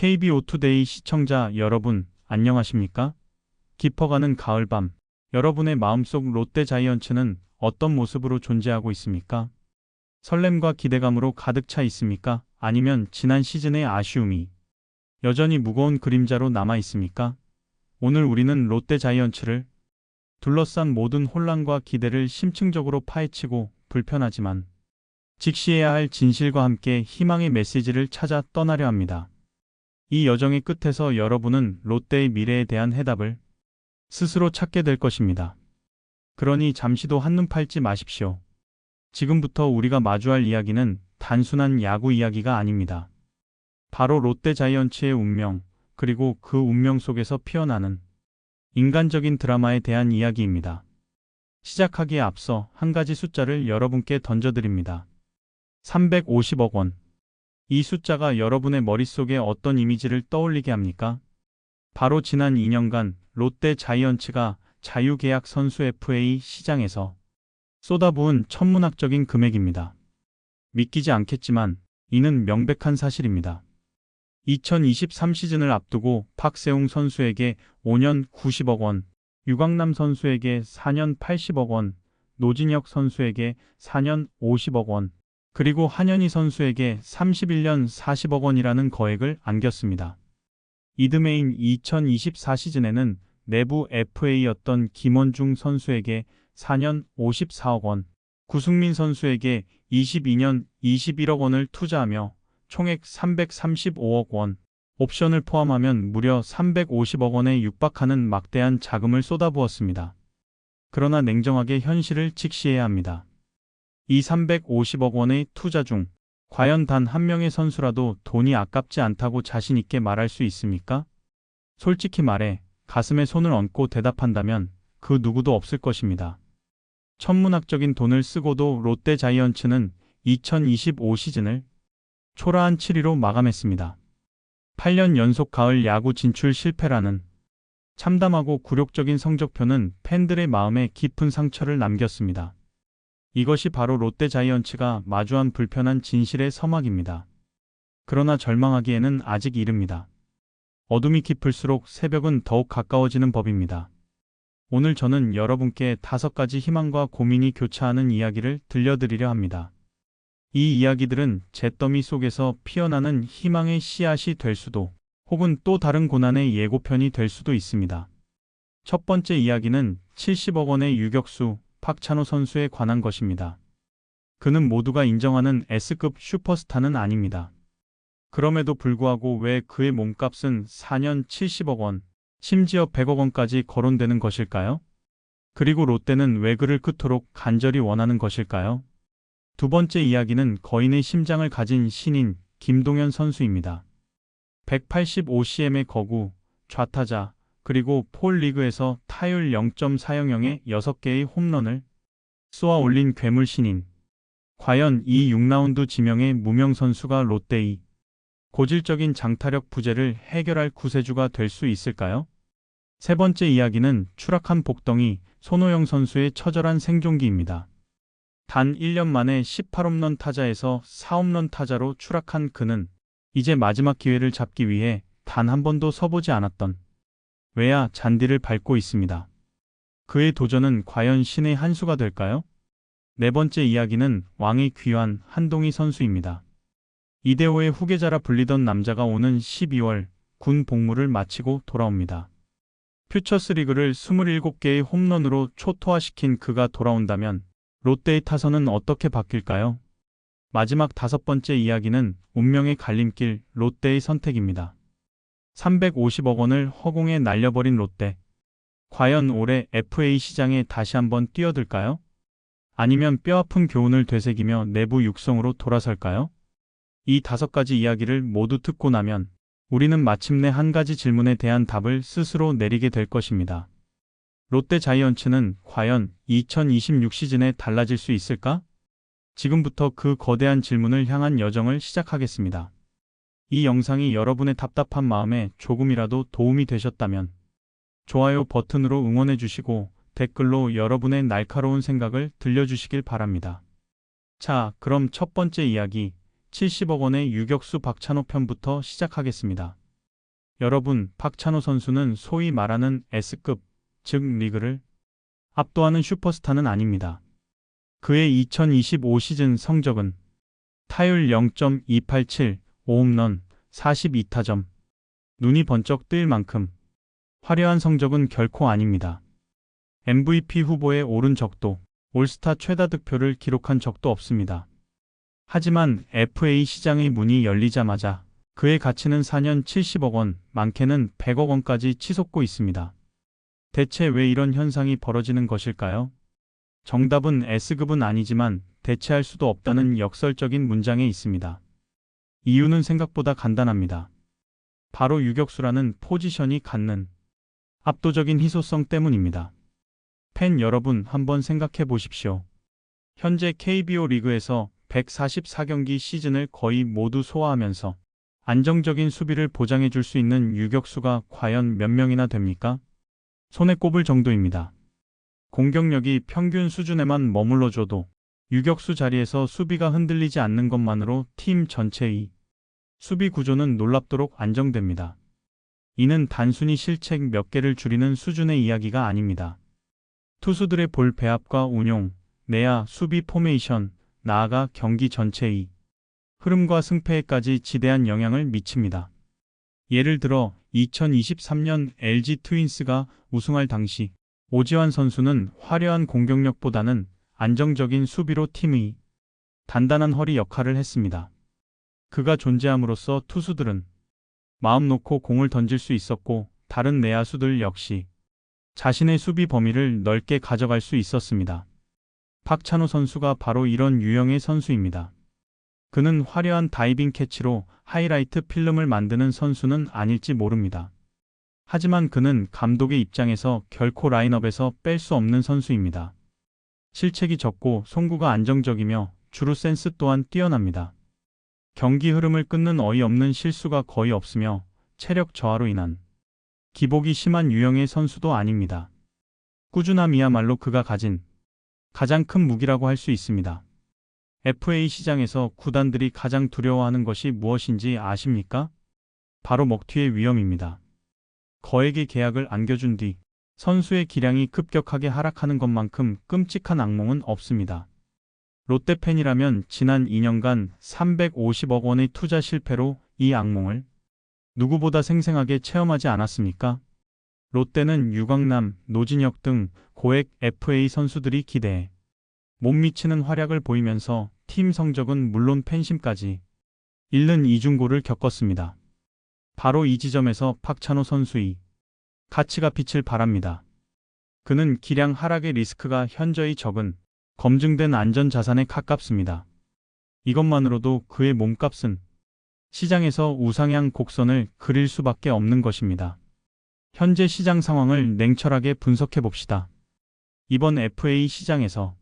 KBO 투데이 시청자 여러분, 안녕하십니까? 깊어가는 가을밤, 여러분의 마음속 롯데 자이언츠는 어떤 모습으로 존재하고 있습니까? 설렘과 기대감으로 가득 차 있습니까? 아니면 지난 시즌의 아쉬움이 여전히 무거운 그림자로 남아 있습니까? 오늘 우리는 롯데 자이언츠를 둘러싼 모든 혼란과 기대를 심층적으로 파헤치고 불편하지만 직시해야 할 진실과 함께 희망의 메시지를 찾아 떠나려 합니다. 이 여정의 끝에서 여러분은 롯데의 미래에 대한 해답을 스스로 찾게 될 것입니다. 그러니 잠시도 한눈 팔지 마십시오. 지금부터 우리가 마주할 이야기는 단순한 야구 이야기가 아닙니다. 바로 롯데 자이언츠의 운명, 그리고 그 운명 속에서 피어나는 인간적인 드라마에 대한 이야기입니다. 시작하기에 앞서 한 가지 숫자를 여러분께 던져드립니다. 350억 원. 이 숫자가 여러분의 머릿속에 어떤 이미지를 떠올리게 합니까? 바로 지난 2년간 롯데 자이언츠가 자유계약 선수 FA 시장에서 쏟아부은 천문학적인 금액입니다. 믿기지 않겠지만 이는 명백한 사실입니다. 2023 시즌을 앞두고 박세웅 선수에게 5년 90억 원, 유광남 선수에게 4년 80억 원, 노진혁 선수에게 4년 50억 원, 그리고 한현희 선수에게 31년 40억 원이라는 거액을 안겼습니다. 이듬해인 2024 시즌에는 내부 FA였던 김원중 선수에게 4년 54억 원, 구승민 선수에게 22년 21억 원을 투자하며 총액 335억 원, 옵션을 포함하면 무려 350억 원에 육박하는 막대한 자금을 쏟아부었습니다. 그러나 냉정하게 현실을 직시해야 합니다. 이 350억 원의 투자 중 과연 단 한 명의 선수라도 돈이 아깝지 않다고 자신 있게 말할 수 있습니까? 솔직히 말해 가슴에 손을 얹고 대답한다면 그 누구도 없을 것입니다. 천문학적인 돈을 쓰고도 롯데 자이언츠는 2025 시즌을 초라한 7위로 마감했습니다. 8년 연속 가을 야구 진출 실패라는 참담하고 굴욕적인 성적표는 팬들의 마음에 깊은 상처를 남겼습니다. 이것이 바로 롯데 자이언츠가 마주한 불편한 진실의 서막입니다. 그러나 절망하기에는 아직 이릅니다. 어둠이 깊을수록 새벽은 더욱 가까워지는 법입니다. 오늘 저는 여러분께 5가지 희망과 고민이 교차하는 이야기를 들려드리려 합니다. 이 이야기들은 잿더미 속에서 피어나는 희망의 씨앗이 될 수도, 혹은 또 다른 고난의 예고편이 될 수도 있습니다. 첫 번째 이야기는 70억 원의 유격수 박찬호 선수에 관한 것입니다. 그는 모두가 인정하는 S급 슈퍼스타는 아닙니다. 그럼에도 불구하고 왜 그의 몸값은 4년 70억 원, 심지어 100억 원까지 거론되는 것일까요? 그리고 롯데는 왜 그를 그토록 간절히 원하는 것일까요? 두 번째 이야기는 거인의 심장을 가진 신인 김동현 선수입니다. 185cm의 거구, 좌타자, 그리고 폴 리그에서 타율 0.400의 6개의 홈런을 쏘아 올린 괴물 신인. 과연 이 6라운드 지명의 무명 선수가 롯데의 고질적인 장타력 부재를 해결할 구세주가 될 수 있을까요? 세 번째 이야기는 추락한 복덩이 손호영 선수의 처절한 생존기입니다. 단 1년 만에 18홈런 타자에서 4홈런 타자로 추락한 그는 이제 마지막 기회를 잡기 위해 단 한 번도 서보지 않았던 외야 잔디를 밟고 있습니다. 그의 도전은 과연 신의 한 수가 될까요? 네 번째 이야기는 왕의 귀환 한동희 선수입니다. 이대호의 후계자라 불리던 남자가 오는 12월 군 복무를 마치고 돌아옵니다. 퓨처스리그를 27개의 홈런으로 초토화시킨 그가 돌아온다면 롯데의 타선은 어떻게 바뀔까요? 마지막 5번째 이야기는 운명의 갈림길 롯데의 선택입니다. 350억 원을 허공에 날려버린 롯데. 과연 올해 FA 시장에 다시 한번 뛰어들까요? 아니면 뼈아픈 교훈을 되새기며 내부 육성으로 돌아설까요? 이 5가지 이야기를 모두 듣고 나면 우리는 마침내 한 가지 질문에 대한 답을 스스로 내리게 될 것입니다. 롯데 자이언츠는 과연 2026 시즌에 달라질 수 있을까? 지금부터 그 거대한 질문을 향한 여정을 시작하겠습니다. 이 영상이 여러분의 답답한 마음에 조금이라도 도움이 되셨다면 좋아요 버튼으로 응원해 주시고 댓글로 여러분의 날카로운 생각을 들려주시길 바랍니다. 자, 그럼 첫 번째 이야기 70억 원의 유격수 박찬호 편부터 시작하겠습니다. 여러분, 박찬호 선수는 소위 말하는 S급, 즉 리그를 압도하는 슈퍼스타는 아닙니다. 그의 2025 시즌 성적은 타율 0.287, 5홈런, 42타점. 눈이 번쩍 뜨일 만큼 화려한 성적은 결코 아닙니다. MVP 후보에 오른 적도, 올스타 최다 득표를 기록한 적도 없습니다. 하지만 FA 시장의 문이 열리자마자 그의 가치는 4년 70억 원, 많게는 100억 원까지 치솟고 있습니다. 대체 왜 이런 현상이 벌어지는 것일까요? 정답은 S급은 아니지만 대체할 수도 없다는 역설적인 문장에 있습니다. 이유는 생각보다 간단합니다. 바로 유격수라는 포지션이 갖는 압도적인 희소성 때문입니다. 팬 여러분, 한번 생각해 보십시오. 현재 KBO 리그에서 144경기 시즌을 거의 모두 소화하면서 안정적인 수비를 보장해 줄 수 있는 유격수가 과연 몇 명이나 됩니까? 손에 꼽을 정도입니다. 공격력이 평균 수준에만 머물러줘도 유격수 자리에서 수비가 흔들리지 않는 것만으로 팀 전체의 수비 구조는 놀랍도록 안정됩니다. 이는 단순히 실책 몇 개를 줄이는 수준의 이야기가 아닙니다. 투수들의 볼 배합과 운용, 내야 수비 포메이션, 나아가 경기 전체의 흐름과 승패에까지 지대한 영향을 미칩니다. 예를 들어 2023년 LG 트윈스가 우승할 당시 오지환 선수는 화려한 공격력보다는 안정적인 수비로 팀의 단단한 허리 역할을 했습니다. 그가 존재함으로써 투수들은 마음 놓고 공을 던질 수 있었고 다른 내야수들 역시 자신의 수비 범위를 넓게 가져갈 수 있었습니다. 박찬호 선수가 바로 이런 유형의 선수입니다. 그는 화려한 다이빙 캐치로 하이라이트 필름을 만드는 선수는 아닐지 모릅니다. 하지만 그는 감독의 입장에서 결코 라인업에서 뺄 수 없는 선수입니다. 실책이 적고 송구가 안정적이며 주루 센스 또한 뛰어납니다. 경기 흐름을 끊는 어이없는 실수가 거의 없으며 체력 저하로 인한 기복이 심한 유형의 선수도 아닙니다. 꾸준함이야말로 그가 가진 가장 큰 무기라고 할 수 있습니다. FA 시장에서 구단들이 가장 두려워하는 것이 무엇인지 아십니까? 바로 먹튀의 위험입니다. 거액의 계약을 안겨준 뒤 선수의 기량이 급격하게 하락하는 것만큼 끔찍한 악몽은 없습니다. 롯데 팬이라면 지난 2년간 350억 원의 투자 실패로 이 악몽을 누구보다 생생하게 체험하지 않았습니까? 롯데는 유광남, 노진혁 등 고액 FA 선수들이 기대에 못 미치는 활약을 보이면서 팀 성적은 물론 팬심까지 잃는 이중고를 겪었습니다. 바로 이 지점에서 박찬호 선수의 가치가 빛을 발합니다. 그는 기량 하락의 리스크가 현저히 적은 검증된 안전자산에 가깝습니다. 이것만으로도 그의 몸값은 시장에서 우상향 곡선을 그릴 수밖에 없는 것입니다. 현재 시장 상황을 냉철하게 분석해 봅시다. 이번 FA 시장에서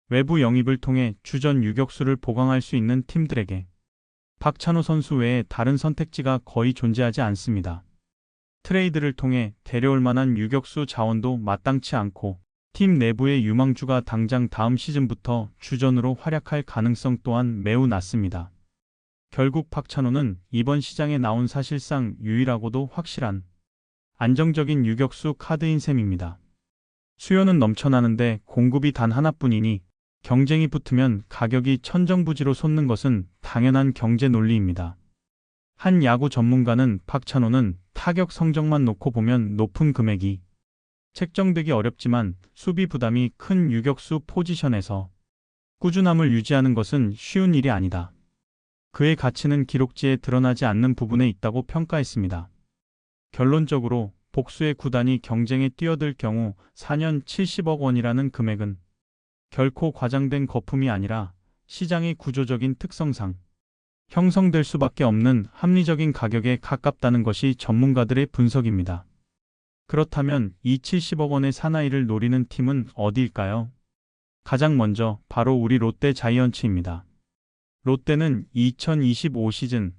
외부 영입을 통해 주전 유격수를 보강할 수 있는 팀들에게 박찬호 선수 외에 다른 선택지가 거의 존재하지 않습니다. 트레이드를 통해 데려올 만한 유격수 자원도 마땅치 않고 팀 내부의 유망주가 당장 다음 시즌부터 주전으로 활약할 가능성 또한 매우 낮습니다. 결국 박찬호는 이번 시장에 나온 사실상 유일하고도 확실한 안정적인 유격수 카드인 셈입니다. 수요는 넘쳐나는데 공급이 단 하나뿐이니 경쟁이 붙으면 가격이 천정부지로 솟는 것은 당연한 경제 논리입니다. 한 야구 전문가는 박찬호는 타격 성적만 놓고 보면 높은 금액이 책정되기 어렵지만 수비 부담이 큰 유격수 포지션에서 꾸준함을 유지하는 것은 쉬운 일이 아니다. 그의 가치는 기록지에 드러나지 않는 부분에 있다고 평가했습니다. 결론적으로 복수의 구단이 경쟁에 뛰어들 경우 4년 70억 원이라는 금액은 결코 과장된 거품이 아니라 시장의 구조적인 특성상 형성될 수밖에 없는 합리적인 가격에 가깝다는 것이 전문가들의 분석입니다. 그렇다면 이 70억 원의 사나이를 노리는 팀은 어디일까요? 가장 먼저 바로 우리 롯데 자이언츠입니다. 롯데는 2025 시즌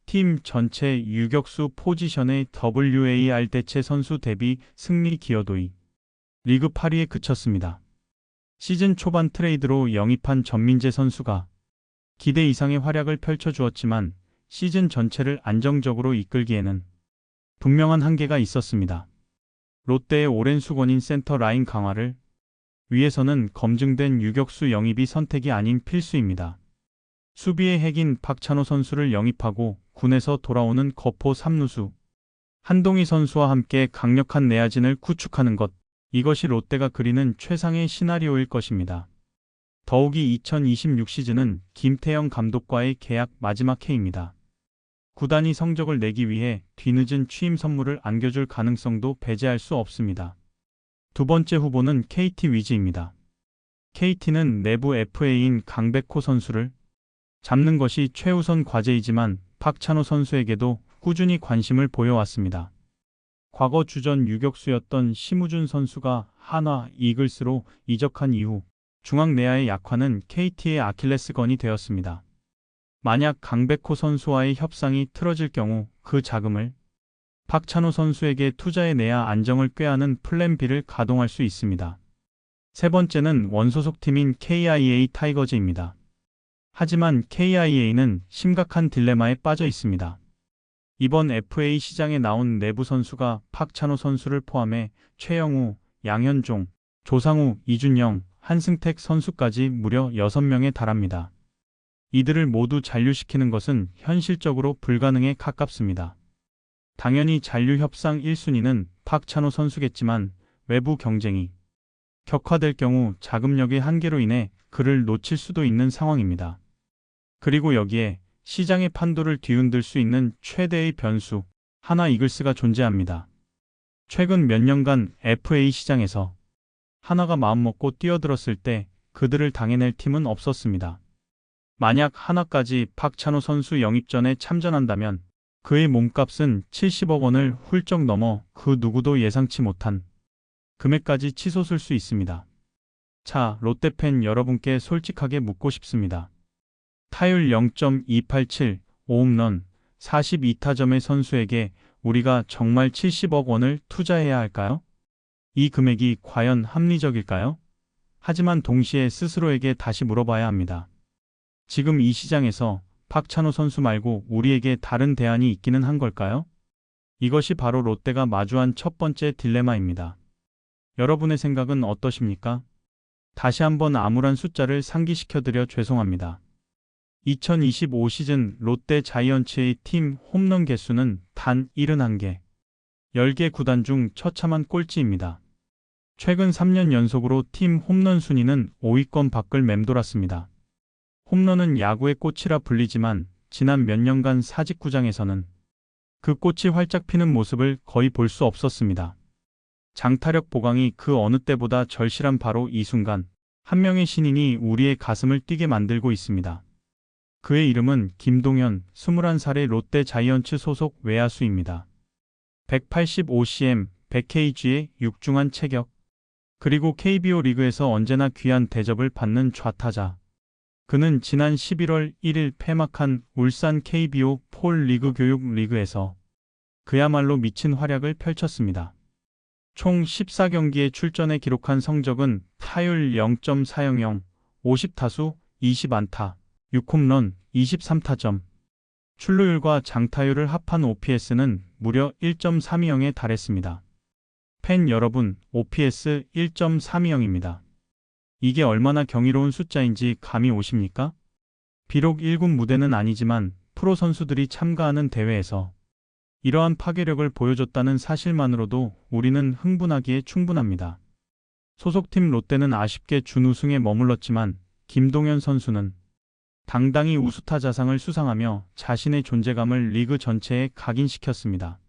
팀 전체 유격수 포지션의 WAR 대체 선수 대비 승리 기여도이 리그 8위에 그쳤습니다. 시즌 초반 트레이드로 영입한 전민재 선수가 기대 이상의 활약을 펼쳐주었지만 시즌 전체를 안정적으로 이끌기에는 분명한 한계가 있었습니다. 롯데의 오랜 수건인 센터 라인 강화를 위해서는 검증된 유격수 영입이 선택이 아닌 필수입니다. 수비의 핵인 박찬호 선수를 영입하고 군에서 돌아오는 거포 3루수 한동희 선수와 함께 강력한 내야진을 구축하는 것, 이것이 롯데가 그리는 최상의 시나리오일 것입니다. 더욱이 2026 시즌은 김태형 감독과의 계약 마지막 해입니다. 구단이 성적을 내기 위해 뒤늦은 취임 선물을 안겨줄 가능성도 배제할 수 없습니다. 두 번째 후보는 KT 위즈입니다. KT는 내부 FA인 강백호 선수를 잡는 것이 최우선 과제이지만 박찬호 선수에게도 꾸준히 관심을 보여왔습니다. 과거 주전 유격수였던 심우준 선수가 한화 이글스로 이적한 이후 중앙 내야의 약화는 KT의 아킬레스건이 되었습니다. 만약 강백호 선수와의 협상이 틀어질 경우 그 자금을 박찬호 선수에게 투자해 내야 안정을 꾀하는 플랜 B를 가동할 수 있습니다. 세 번째는 원소속 팀인 KIA 타이거즈입니다. 하지만 KIA는 심각한 딜레마에 빠져 있습니다. 이번 FA 시장에 나온 내부 선수가 박찬호 선수를 포함해 최영우, 양현종, 조상우, 이준영, 한승택 선수까지 무려 6명에 달합니다. 이들을 모두 잔류시키는 것은 현실적으로 불가능에 가깝습니다. 당연히 잔류 협상 1순위는 박찬호 선수겠지만 외부 경쟁이 격화될 경우 자금력의 한계로 인해 그를 놓칠 수도 있는 상황입니다. 그리고 여기에 시장의 판도를 뒤흔들 수 있는 최대의 변수, 한화 이글스가 존재합니다. 최근 몇 년간 FA 시장에서 한화가 마음먹고 뛰어들었을 때 그들을 당해낼 팀은 없었습니다. 만약 한화까지 박찬호 선수 영입전에 참전한다면 그의 몸값은 70억 원을 훌쩍 넘어 그 누구도 예상치 못한 금액까지 치솟을 수 있습니다. 자, 롯데팬 여러분께 솔직하게 묻고 싶습니다. 타율 0.287, 5홈런, 42타점의 선수에게 우리가 정말 70억 원을 투자해야 할까요? 이 금액이 과연 합리적일까요? 하지만 동시에 스스로에게 다시 물어봐야 합니다. 지금 이 시장에서 박찬호 선수 말고 우리에게 다른 대안이 있기는 한 걸까요? 이것이 바로 롯데가 마주한 첫 번째 딜레마입니다. 여러분의 생각은 어떠십니까? 다시 한번 암울한 숫자를 상기시켜드려 죄송합니다. 2025 시즌 롯데 자이언츠의 팀 홈런 개수는 단 71개. 10개 구단 중 처참한 꼴찌입니다. 최근 3년 연속으로 팀 홈런 순위는 5위권 밖을 맴돌았습니다. 홈런은 야구의 꽃이라 불리지만 지난 몇 년간 사직구장에서는 그 꽃이 활짝 피는 모습을 거의 볼 수 없었습니다. 장타력 보강이 그 어느 때보다 절실한 바로 이 순간 한 명의 신인이 우리의 가슴을 뛰게 만들고 있습니다. 그의 이름은 김동현, 21살의 롯데 자이언츠 소속 외야수입니다. 185cm, 100kg의 육중한 체격, 그리고 KBO 리그에서 언제나 귀한 대접을 받는 좌타자. 그는 지난 11월 1일 폐막한 울산 KBO 폴 리그 교육 리그에서 그야말로 미친 활약을 펼쳤습니다. 총 14경기에 출전해 기록한 성적은 타율 0.400, 50타수, 20안타, 6홈런, 23타점. 출루율과 장타율을 합한 OPS는 무려 1.320에 달했습니다. 팬 여러분, OPS 1.320입니다. 이게 얼마나 경이로운 숫자인지 감이 오십니까? 비록 1군 무대는 아니지만 프로 선수들이 참가하는 대회에서 이러한 파괴력을 보여줬다는 사실만으로도 우리는 흥분하기에 충분합니다. 소속팀 롯데는 아쉽게 준우승에 머물렀지만 김동현 선수는 당당히 우수타자상을 수상하며 자신의 존재감을 리그 전체에 각인시켰습니다.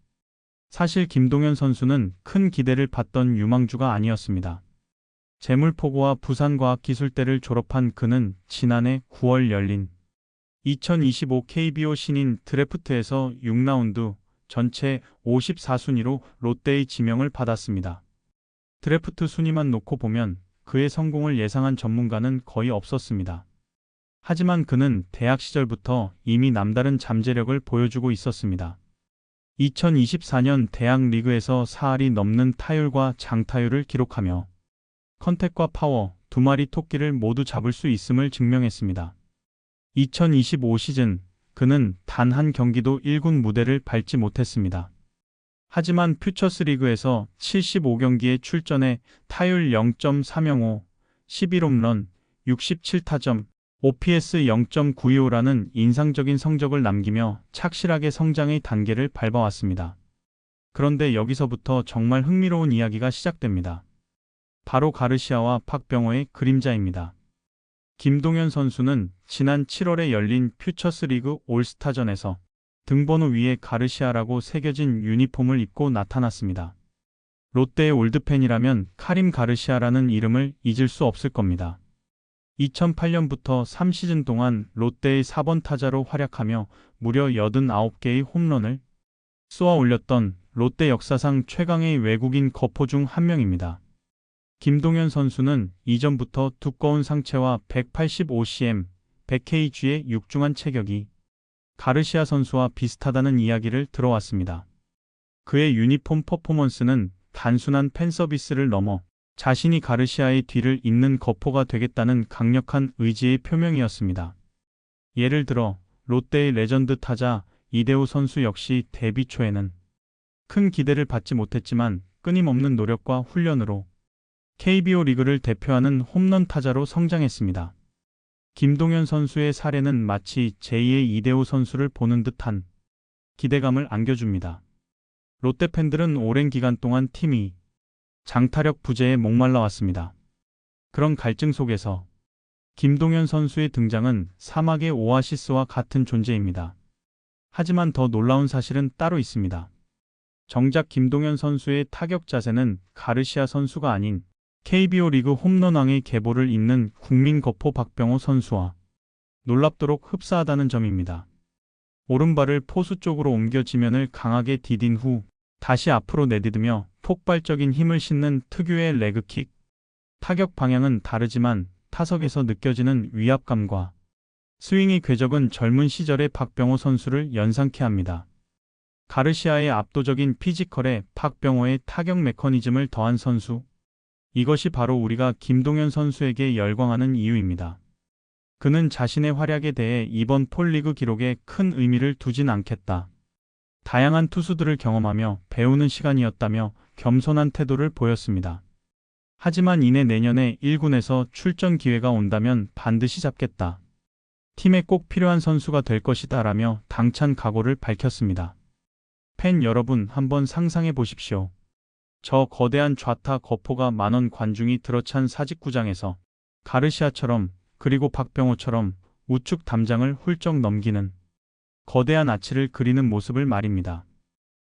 사실 김동현 선수는 큰 기대를 받던 유망주가 아니었습니다. 재물포고와 부산과학기술대를 졸업한 그는 지난해 9월 열린 2025 KBO 신인 드래프트에서 6라운드 전체 54순위로 롯데의 지명을 받았습니다. 드래프트 순위만 놓고 보면 그의 성공을 예상한 전문가는 거의 없었습니다. 하지만 그는 대학 시절부터 이미 남다른 잠재력을 보여주고 있었습니다. 2024년 대학 리그에서 4할이 넘는 타율과 장타율을 기록하며 컨택과 파워, 두 마리 토끼를 모두 잡을 수 있음을 증명했습니다. 2025 시즌 그는 단 한 경기도 1군 무대를 밟지 못했습니다. 하지만 퓨처스리그에서 75경기에 출전해 타율 0.305, 11홈런, 67타점, OPS 0.925라는 인상적인 성적을 남기며 착실하게 성장의 단계를 밟아왔습니다. 그런데 여기서부터 정말 흥미로운 이야기가 시작됩니다. 바로 가르시아와 박병호의 그림자입니다. 김동현 선수는 지난 7월에 열린 퓨처스리그 올스타전에서 등번호 위에 가르시아라고 새겨진 유니폼을 입고 나타났습니다. 롯데의 올드팬이라면 카림 가르시아라는 이름을 잊을 수 없을 겁니다. 2008년부터 3시즌 동안 롯데의 4번 타자로 활약하며 무려 89개의 홈런을 쏘아 올렸던 롯데 역사상 최강의 외국인 거포 중 한 명입니다. 김동현 선수는 이전부터 두꺼운 상체와 185cm, 100kg의 육중한 체격이 가르시아 선수와 비슷하다는 이야기를 들어왔습니다. 그의 유니폼 퍼포먼스는 단순한 팬서비스를 넘어 자신이 가르시아의 뒤를 잇는 거포가 되겠다는 강력한 의지의 표명이었습니다. 예를 들어 롯데의 레전드 타자 이대호 선수 역시 데뷔 초에는 큰 기대를 받지 못했지만 끊임없는 노력과 훈련으로 KBO 리그를 대표하는 홈런 타자로 성장했습니다. 김동현 선수의 사례는 마치 제2의 이대호 선수를 보는 듯한 기대감을 안겨줍니다. 롯데 팬들은 오랜 기간 동안 팀이 장타력 부재에 목말라 왔습니다. 그런 갈증 속에서 김동현 선수의 등장은 사막의 오아시스와 같은 존재입니다. 하지만 더 놀라운 사실은 따로 있습니다. 정작 김동현 선수의 타격 자세는 가르시아 선수가 아닌 KBO 리그 홈런왕의 계보를 잇는 국민 거포 박병호 선수와 놀랍도록 흡사하다는 점입니다. 오른발을 포수 쪽으로 옮겨 지면을 강하게 디딘 후 다시 앞으로 내디디며 폭발적인 힘을 싣는 특유의 레그킥. 타격 방향은 다르지만 타석에서 느껴지는 위압감과 스윙의 궤적은 젊은 시절의 박병호 선수를 연상케 합니다. 가르시아의 압도적인 피지컬에 박병호의 타격 메커니즘을 더한 선수. 이것이 바로 우리가 김동현 선수에게 열광하는 이유입니다. 그는 자신의 활약에 대해 이번 폴리그 기록에 큰 의미를 두진 않겠다. 다양한 투수들을 경험하며 배우는 시간이었다며 겸손한 태도를 보였습니다. 하지만 이내 내년에 1군에서 출전 기회가 온다면 반드시 잡겠다. 팀에 꼭 필요한 선수가 될 것이다 라며 당찬 각오를 밝혔습니다. 팬 여러분, 한번 상상해 보십시오. 저 거대한 좌타 거포가 만원 관중이 들어찬 사직구장에서 가르시아처럼 그리고 박병호처럼 우측 담장을 훌쩍 넘기는 거대한 아치를 그리는 모습을 말입니다.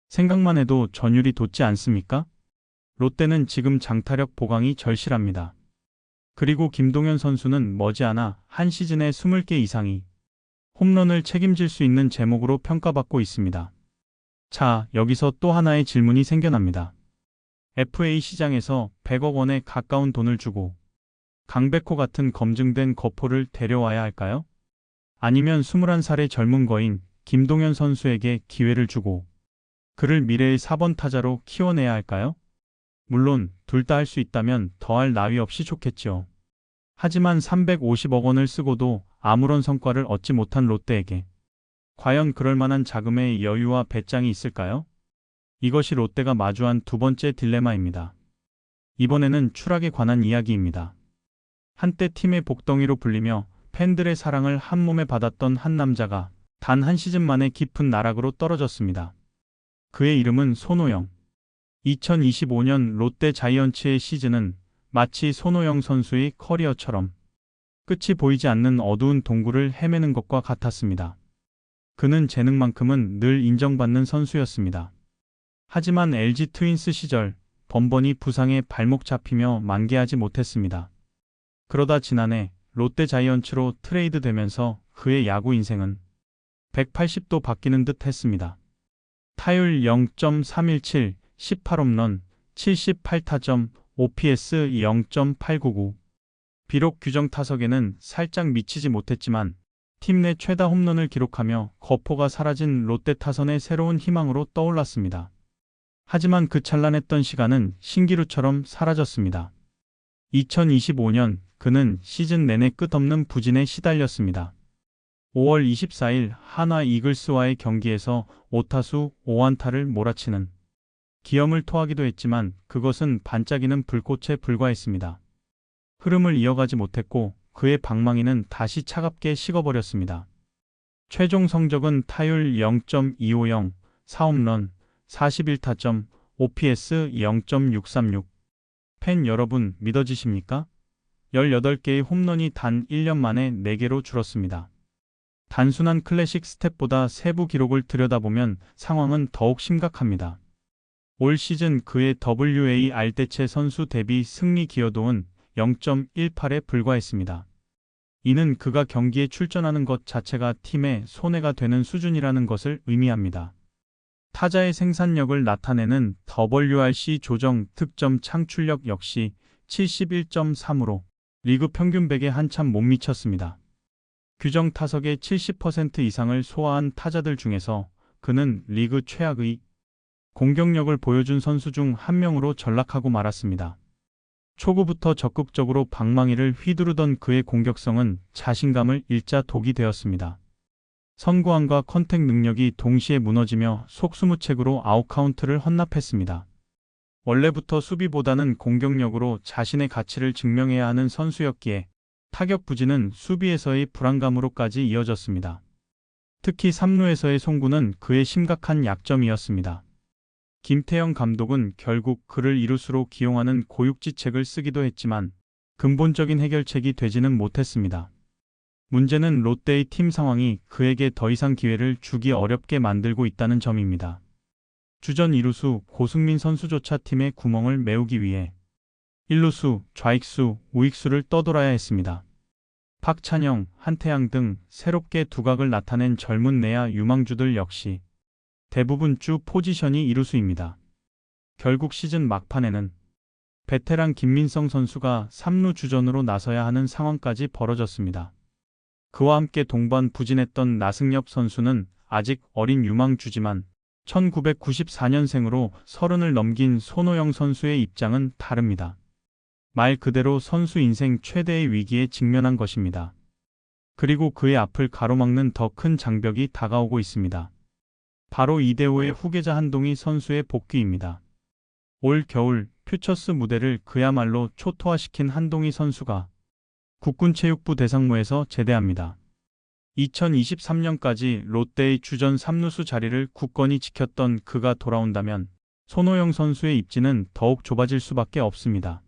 생각만 해도 전율이 돋지 않습니까? 롯데는 지금 장타력 보강이 절실합니다. 그리고 김동현 선수는 머지않아 한 시즌에 20개 이상이 홈런을 책임질 수 있는 제목으로 평가받고 있습니다. 자, 여기서 또 하나의 질문이 생겨납니다. FA 시장에서 100억 원에 가까운 돈을 주고 강백호 같은 검증된 거포를 데려와야 할까요? 아니면 21살의 젊은 거인 김동현 선수에게 기회를 주고 그를 미래의 4번 타자로 키워내야 할까요? 물론 둘 다 할 수 있다면 더할 나위 없이 좋겠죠. 하지만 350억 원을 쓰고도 아무런 성과를 얻지 못한 롯데에게 과연 그럴 만한 자금의 여유와 배짱이 있을까요? 이것이 롯데가 마주한 두 번째 딜레마입니다. 이번에는 추락에 관한 이야기입니다. 한때 팀의 복덩이로 불리며 팬들의 사랑을 한 몸에 받았던 한 남자가 단 한 시즌 만에 깊은 나락으로 떨어졌습니다. 그의 이름은 손호영. 2025년 롯데 자이언츠의 시즌은 마치 손호영 선수의 커리어처럼 끝이 보이지 않는 어두운 동굴을 헤매는 것과 같았습니다. 그는 재능만큼은 늘 인정받는 선수였습니다. 하지만 LG 트윈스 시절 번번이 부상에 발목 잡히며 만개하지 못했습니다. 그러다 지난해 롯데 자이언츠로 트레이드 되면서 그의 야구 인생은 180도 바뀌는 듯 했습니다. 타율 0.317, 18홈런, 78타점, OPS 0.899. 비록 규정 타석에는 살짝 미치지 못했지만 팀 내 최다 홈런을 기록하며 거포가 사라진 롯데 타선의 새로운 희망으로 떠올랐습니다. 하지만 그 찬란했던 시간은 신기루처럼 사라졌습니다. 2025년 그는 시즌 내내 끝없는 부진에 시달렸습니다. 5월 24일 한화 이글스와의 경기에서 5타수 5안타를 몰아치는 기염을 토하기도 했지만 그것은 반짝이는 불꽃에 불과했습니다. 흐름을 이어가지 못했고 그의 방망이는 다시 차갑게 식어버렸습니다. 최종 성적은 타율 0.250, 4홈런, 41타점, OPS 0.636. 팬 여러분 믿어지십니까? 18개의 홈런이 단 1년 만에 4개로 줄었습니다. 단순한 클래식 스탯보다 세부 기록을 들여다보면 상황은 더욱 심각합니다. 올 시즌 그의 WAR 대체 선수 대비 승리 기여도는 0.18에 불과했습니다. 이는 그가 경기에 출전하는 것 자체가 팀의 손해가 되는 수준이라는 것을 의미합니다. 타자의 생산력을 나타내는 WRC 조정 득점 창출력 역시 71.3으로 리그 평균 100에 한참 못 미쳤습니다. 규정 타석의 70% 이상을 소화한 타자들 중에서 그는 리그 최악의 공격력을 보여준 선수 중 한 명으로 전락하고 말았습니다. 초구부터 적극적으로 방망이를 휘두르던 그의 공격성은 자신감을 잃자 독이 되었습니다. 선구안과 컨택 능력이 동시에 무너지며 속수무책으로 아웃카운트를 헌납했습니다. 원래부터 수비보다는 공격력으로 자신의 가치를 증명해야 하는 선수였기에 타격 부진은 수비에서의 불안감으로까지 이어졌습니다. 특히 3루에서의 송구는 그의 심각한 약점이었습니다. 김태형 감독은 결국 그를 이루수로 기용하는 고육지책을 쓰기도 했지만 근본적인 해결책이 되지는 못했습니다. 문제는 롯데의 팀 상황이 그에게 더 이상 기회를 주기 어렵게 만들고 있다는 점입니다. 주전 2루수 고승민 선수조차 팀의 구멍을 메우기 위해 1루수, 좌익수, 우익수를 떠돌아야 했습니다. 박찬영, 한태양 등 새롭게 두각을 나타낸 젊은 내야 유망주들 역시 대부분 주 포지션이 2루수입니다. 결국 시즌 막판에는 베테랑 김민성 선수가 3루 주전으로 나서야 하는 상황까지 벌어졌습니다. 그와 함께 동반 부진했던 나승엽 선수는 아직 어린 유망주지만 1994년생으로 30을 넘긴 손호영 선수의 입장은 다릅니다. 말 그대로 선수 인생 최대의 위기에 직면한 것입니다. 그리고 그의 앞을 가로막는 더 큰 장벽이 다가오고 있습니다. 바로 이대호의 후계자 한동희 선수의 복귀입니다. 올 겨울 퓨처스 무대를 그야말로 초토화시킨 한동희 선수가 국군체육부 대상무에서 제대합니다. 2023년까지 롯데의 주전 3루수 자리를 굳건히 지켰던 그가 돌아온다면 손호영 선수의 입지는 더욱 좁아질 수밖에 없습니다.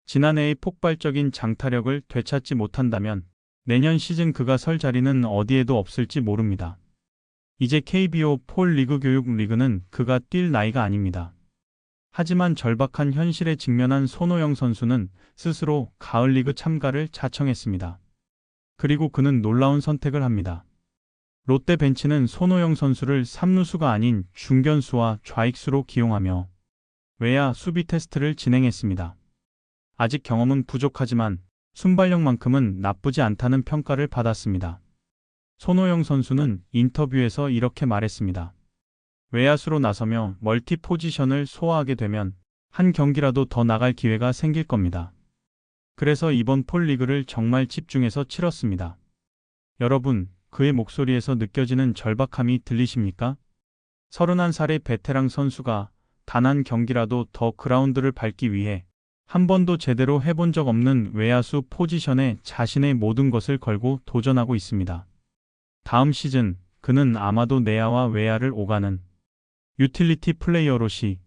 지난해의 폭발적인 장타력을 되찾지 못한다면 내년 시즌 그가 설 자리는 어디에도 없을지 모릅니다. 이제 KBO 폴 리그 교육 리그는 그가 뛸 나이가 아닙니다. 하지만 절박한 현실에 직면한 손호영 선수는 스스로 가을 리그 참가를 자청했습니다. 그리고 그는 놀라운 선택을 합니다. 롯데 벤치는 손호영 선수를 3루수가 아닌 중견수와 좌익수로 기용하며 외야 수비 테스트를 진행했습니다. 아직 경험은 부족하지만 순발력만큼은 나쁘지 않다는 평가를 받았습니다. 손호영 선수는 인터뷰에서 이렇게 말했습니다. 외야수로 나서며 멀티 포지션을 소화하게 되면 한 경기라도 더 나갈 기회가 생길 겁니다. 그래서 이번 폴 리그를 정말 집중해서 치렀습니다. 여러분, 그의 목소리에서 느껴지는 절박함이 들리십니까? 31살의 베테랑 선수가 단 한 경기라도 더 그라운드를 밟기 위해 한 번도 제대로 해본 적 없는 외야수 포지션에 자신의 모든 것을 걸고 도전하고 있습니다. 다음 시즌 그는 아마도 내야와 외야를 오가는 유틸리티 플레이어로시